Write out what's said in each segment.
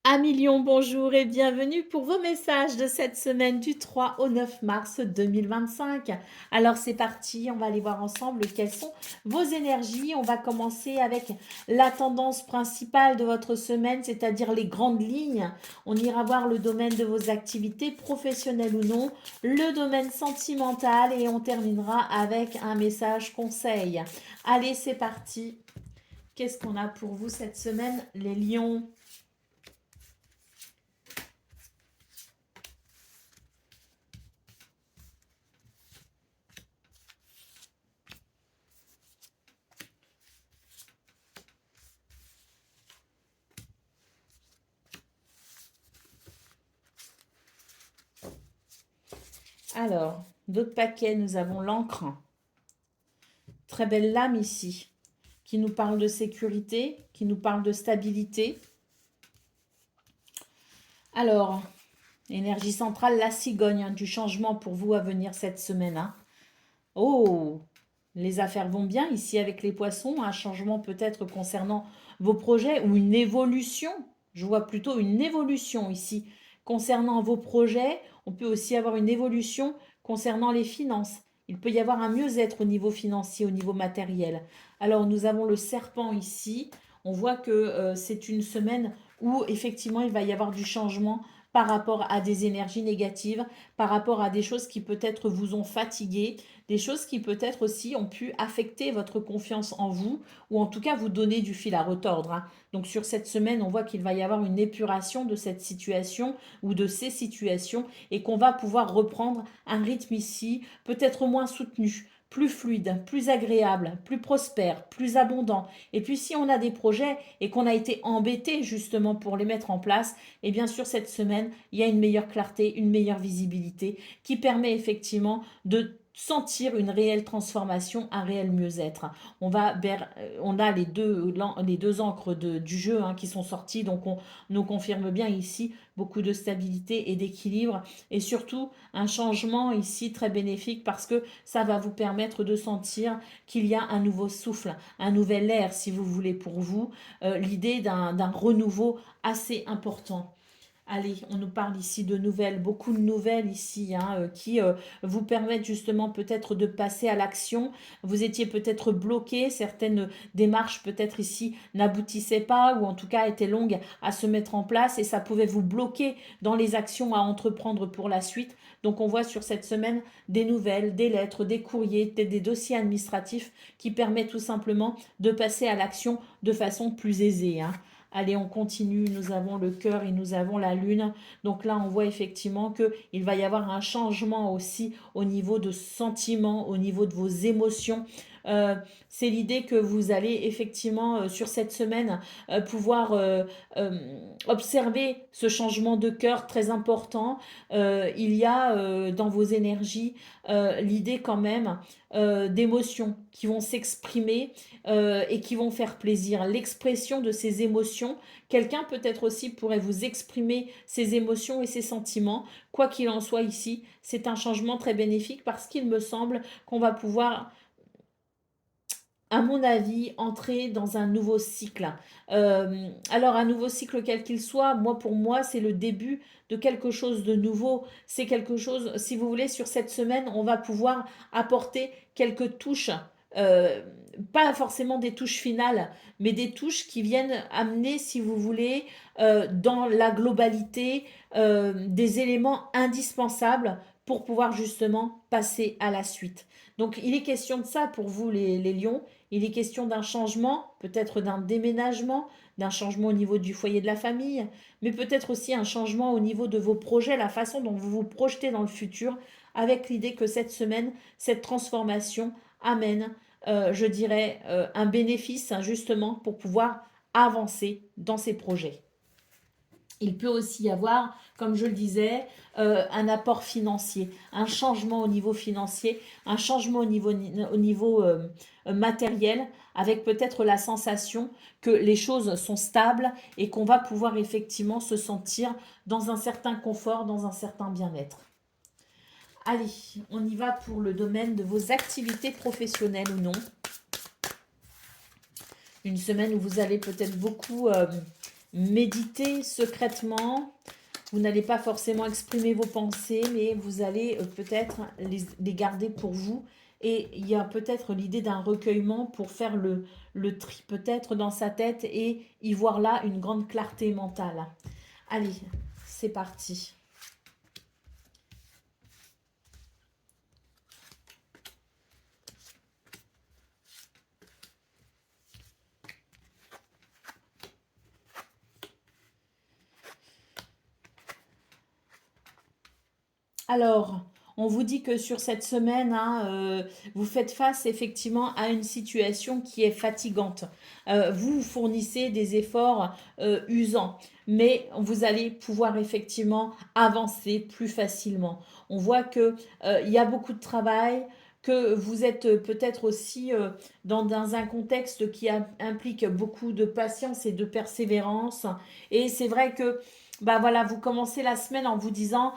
Amis Lion, bonjour et bienvenue pour vos messages de cette semaine du 3 au 9 mars 2025. Alors c'est parti, on va aller voir ensemble quelles sont vos énergies. On va commencer avec la tendance principale de votre semaine, c'est-à-dire les grandes lignes. On ira voir le domaine de vos activités professionnelles ou non, le domaine sentimental et on terminera avec un message conseil. Allez, c'est parti. Qu'est-ce qu'on a pour vous cette semaine, les lions? Alors, d'autres paquets, nous avons l'encre. Très belle lame ici, qui nous parle de sécurité, qui nous parle de stabilité. Alors, énergie centrale, la cigogne, hein, du changement pour vous à venir cette semaine. Hein. Oh, les affaires vont bien ici avec les poissons. Un changement peut-être concernant vos projets ou une évolution. Je vois plutôt une évolution ici concernant vos projets. On peut aussi avoir une évolution concernant les finances. Il peut y avoir un mieux-être au niveau financier, au niveau matériel. Alors nous avons le serpent ici. On voit que c'est une semaine où effectivement il va y avoir du changement par rapport à des énergies négatives, par rapport à des choses qui peut-être vous ont fatigué, des choses qui peut-être aussi ont pu affecter votre confiance en vous ou en tout cas vous donner du fil à retordre. Hein. Donc sur cette semaine, on voit qu'il va y avoir une épuration de cette situation ou de ces situations et qu'on va pouvoir reprendre un rythme ici peut-être moins soutenu, plus fluide, plus agréable, plus prospère, plus abondant. Et puis si on a des projets et qu'on a été embêté justement pour les mettre en place, et bien sûr cette semaine, il y a une meilleure clarté, une meilleure visibilité qui permet effectivement de sentir une réelle transformation, un réel mieux-être. On a les deux encres du jeu hein, qui sont sorties, donc on nous confirme bien ici beaucoup de stabilité et d'équilibre, et surtout un changement ici très bénéfique parce que ça va vous permettre de sentir qu'il y a un nouveau souffle, un nouvel air si vous voulez pour vous, l'idée d'un renouveau assez important. Allez, on nous parle ici de nouvelles, beaucoup de nouvelles ici, hein, qui vous permettent justement peut-être de passer à l'action. Vous étiez peut-être bloqué, certaines démarches peut-être ici n'aboutissaient pas ou en tout cas étaient longues à se mettre en place et ça pouvait vous bloquer dans les actions à entreprendre pour la suite. Donc on voit sur cette semaine des nouvelles, des lettres, des courriers, des dossiers administratifs qui permettent tout simplement de passer à l'action de façon plus aisée. Hein. Allez, on continue. Nous avons le cœur et nous avons la lune. Donc là, on voit effectivement qu'il va y avoir un changement aussi au niveau de sentiments, au niveau de vos émotions. Euh, c'est l'idée que vous allez effectivement sur cette semaine pouvoir observer ce changement de cœur très important. Il y a dans vos énergies l'idée quand même d'émotions qui vont s'exprimer et qui vont faire plaisir. L'expression de ces émotions, quelqu'un peut-être aussi pourrait vous exprimer ses émotions et ses sentiments. Quoi qu'il en soit ici, c'est un changement très bénéfique parce qu'il me semble qu'on va pouvoir à mon avis, entrer dans un nouveau cycle. Alors, un nouveau cycle quel qu'il soit, moi, pour moi, c'est le début de quelque chose de nouveau. C'est quelque chose, si vous voulez, sur cette semaine, on va pouvoir apporter quelques touches. euh, Pas forcément des touches finales, mais des touches qui viennent amener, si vous voulez, dans la globalité, des éléments indispensables pour pouvoir justement passer à la suite. Donc il est question de ça pour vous les lions. Il est question d'un changement, peut-être d'un déménagement, d'un changement au niveau du foyer de la famille, mais peut-être aussi un changement au niveau de vos projets, la façon dont vous vous projetez dans le futur, avec l'idée que cette semaine, cette transformation amène, je dirais, un bénéfice hein, justement pour pouvoir avancer dans ces projets. Il peut aussi y avoir, comme je le disais, un apport financier, un changement au niveau financier, un changement au niveau matériel, avec peut-être la sensation que les choses sont stables et qu'on va pouvoir effectivement se sentir dans un certain confort, dans un certain bien-être. Allez, on y va pour le domaine de vos activités professionnelles ou non. Une semaine où vous allez peut-être beaucoup méditer secrètement. Vous n'allez pas forcément exprimer vos pensées, mais vous allez peut-être les garder pour vous. Et il y a peut-être l'idée d'un recueillement pour faire le tri peut-être dans sa tête et y voir là une grande clarté mentale. Allez, c'est parti. Alors, on vous dit que sur cette semaine, hein, vous faites face effectivement à une situation qui est fatigante. Vous fournissez des efforts usants, mais vous allez pouvoir effectivement avancer plus facilement. On voit que il y a beaucoup de travail, que vous êtes peut-être aussi dans un contexte qui implique beaucoup de patience et de persévérance. Et c'est vrai que bah voilà, vous commencez la semaine en vous disant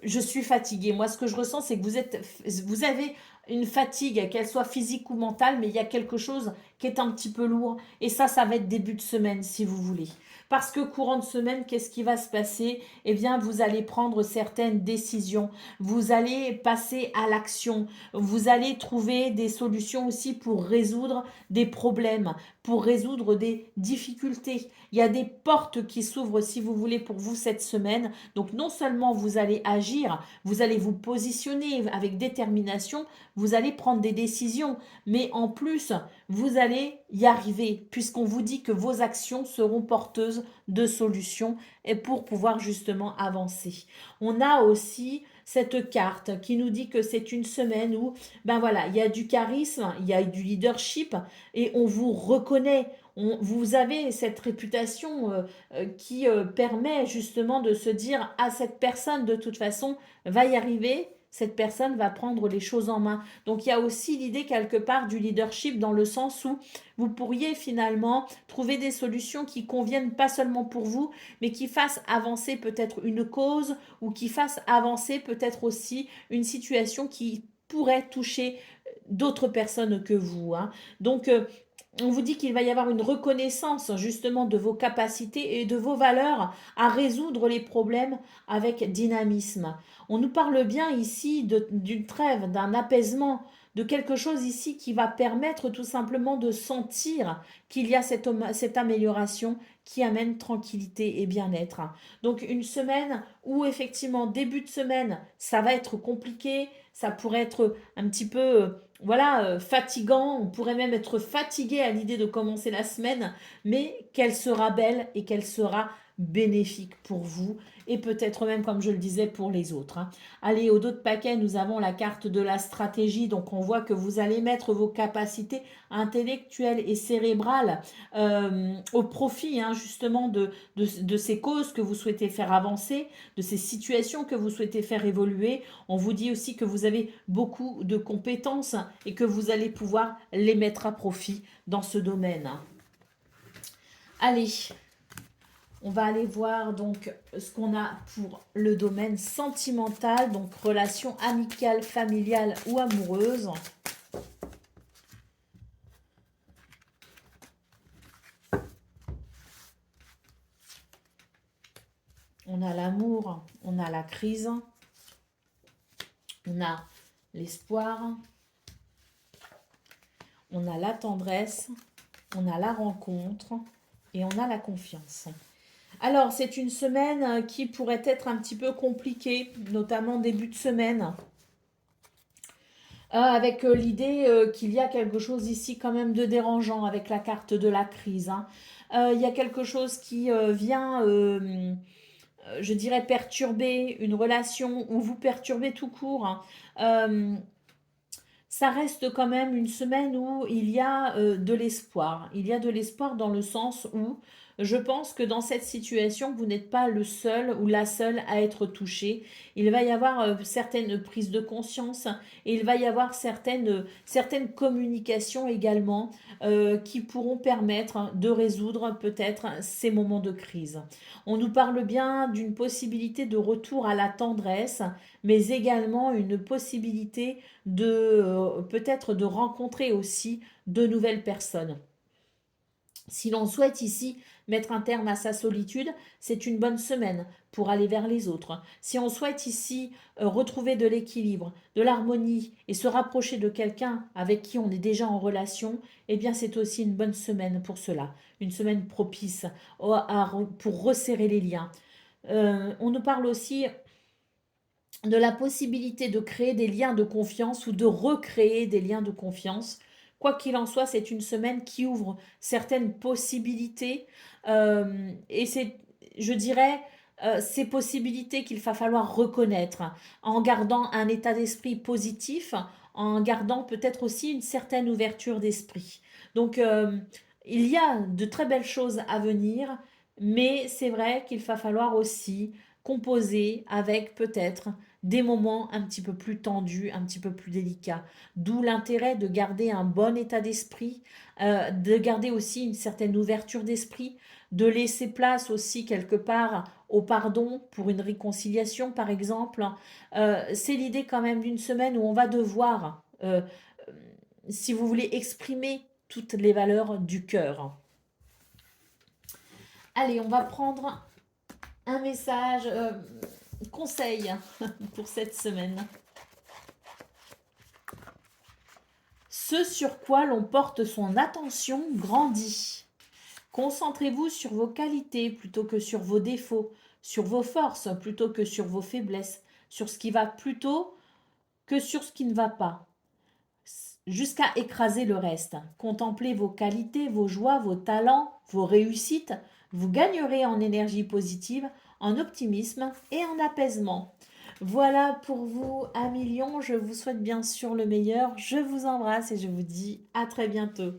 je suis fatiguée. Moi, ce que je ressens, c'est que vous avez une fatigue, qu'elle soit physique ou mentale, mais il y a quelque chose qui est un petit peu lourd. Et ça va être début de semaine, si vous voulez. Parce que courant de semaine, qu'est-ce qui va se passer? Eh bien, vous allez prendre certaines décisions. Vous allez passer à l'action. Vous allez trouver des solutions aussi pour résoudre des problèmes, pour résoudre des difficultés. Il y a des portes qui s'ouvrent, si vous voulez, pour vous cette semaine. Donc non seulement vous allez agir, vous allez vous positionner avec détermination, vous allez prendre des décisions, mais en plus, vous allez y arriver, puisqu'on vous dit que vos actions seront porteuses de solutions et pour pouvoir justement avancer. On a aussi cette carte qui nous dit que c'est une semaine où, ben voilà, il y a du charisme, il y a du leadership et on vous reconnaît. Vous avez cette réputation qui permet justement de se dire à cette personne de toute façon va y arriver, cette personne va prendre les choses en main. Donc il y a aussi l'idée quelque part du leadership dans le sens où vous pourriez finalement trouver des solutions qui conviennent pas seulement pour vous, mais qui fassent avancer peut-être une cause ou qui fassent avancer peut-être aussi une situation qui pourrait toucher d'autres personnes que vous. Hein. Donc on vous dit qu'il va y avoir une reconnaissance justement de vos capacités et de vos valeurs à résoudre les problèmes avec dynamisme. On nous parle bien ici d'une trêve, d'un apaisement, de quelque chose ici qui va permettre tout simplement de sentir qu'il y a cette amélioration qui amène tranquillité et bien-être. Donc une semaine où effectivement début de semaine, ça va être compliqué, ça pourrait être un petit peu voilà, fatigant, on pourrait même être fatigué à l'idée de commencer la semaine, mais qu'elle sera belle et qu'elle sera bénéfique pour vous et peut-être même, comme je le disais, pour les autres. Hein. Allez, au dos de paquet, nous avons la carte de la stratégie, donc on voit que vous allez mettre vos capacités intellectuelles et cérébrales au profit hein, justement de ces causes que vous souhaitez faire avancer, de ces situations que vous souhaitez faire évoluer. On vous dit aussi que vous avez beaucoup de compétences et que vous allez pouvoir les mettre à profit dans ce domaine. Allez, on va aller voir donc ce qu'on a pour le domaine sentimental, donc relation amicale, familiale ou amoureuse. On a l'amour, on a la crise, on a l'espoir, on a la tendresse, on a la rencontre et on a la confiance. Alors, c'est une semaine qui pourrait être un petit peu compliquée, notamment début de semaine, avec l'idée qu'il y a quelque chose ici quand même de dérangeant avec la carte de la crise. Hein. Il y a quelque chose qui vient, je dirais, perturber une relation ou vous perturber tout court. Hein. Ça reste quand même une semaine où il y a de l'espoir. Il y a de l'espoir dans le sens où je pense que dans cette situation, vous n'êtes pas le seul ou la seule à être touché. Il va y avoir certaines prises de conscience et il va y avoir certaines communications également qui pourront permettre de résoudre peut-être ces moments de crise. On nous parle bien d'une possibilité de retour à la tendresse, mais également une possibilité de peut-être de rencontrer aussi de nouvelles personnes. Si l'on souhaite ici mettre un terme à sa solitude, c'est une bonne semaine pour aller vers les autres. Si on souhaite ici retrouver de l'équilibre, de l'harmonie et se rapprocher de quelqu'un avec qui on est déjà en relation, eh bien c'est aussi une bonne semaine pour cela, une semaine propice pour resserrer les liens. On nous parle aussi de la possibilité de créer des liens de confiance ou de recréer des liens de confiance. Quoi qu'il en soit, c'est une semaine qui ouvre certaines possibilités et c'est, je dirais, ces possibilités qu'il va falloir reconnaître en gardant un état d'esprit positif, en gardant peut-être aussi une certaine ouverture d'esprit. Donc, il y a de très belles choses à venir, mais c'est vrai qu'il va falloir aussi composer avec peut-être des moments un petit peu plus tendus, un petit peu plus délicats. D'où l'intérêt de garder un bon état d'esprit, de garder aussi une certaine ouverture d'esprit, de laisser place aussi quelque part au pardon pour une réconciliation, par exemple. C'est l'idée quand même d'une semaine où on va devoir, si vous voulez, exprimer toutes les valeurs du cœur. Allez, on va prendre un message, conseil pour cette semaine. Ce sur quoi l'on porte son attention grandit. Concentrez-vous sur vos qualités plutôt que sur vos défauts, sur vos forces plutôt que sur vos faiblesses, sur ce qui va plutôt que sur ce qui ne va pas, jusqu'à écraser le reste. Contemplez vos qualités, vos joies, vos talents, vos réussites. Vous gagnerez en énergie positive, en optimisme et en apaisement. Voilà pour vous, amis lions. Je vous souhaite bien sûr le meilleur. Je vous embrasse et je vous dis à très bientôt.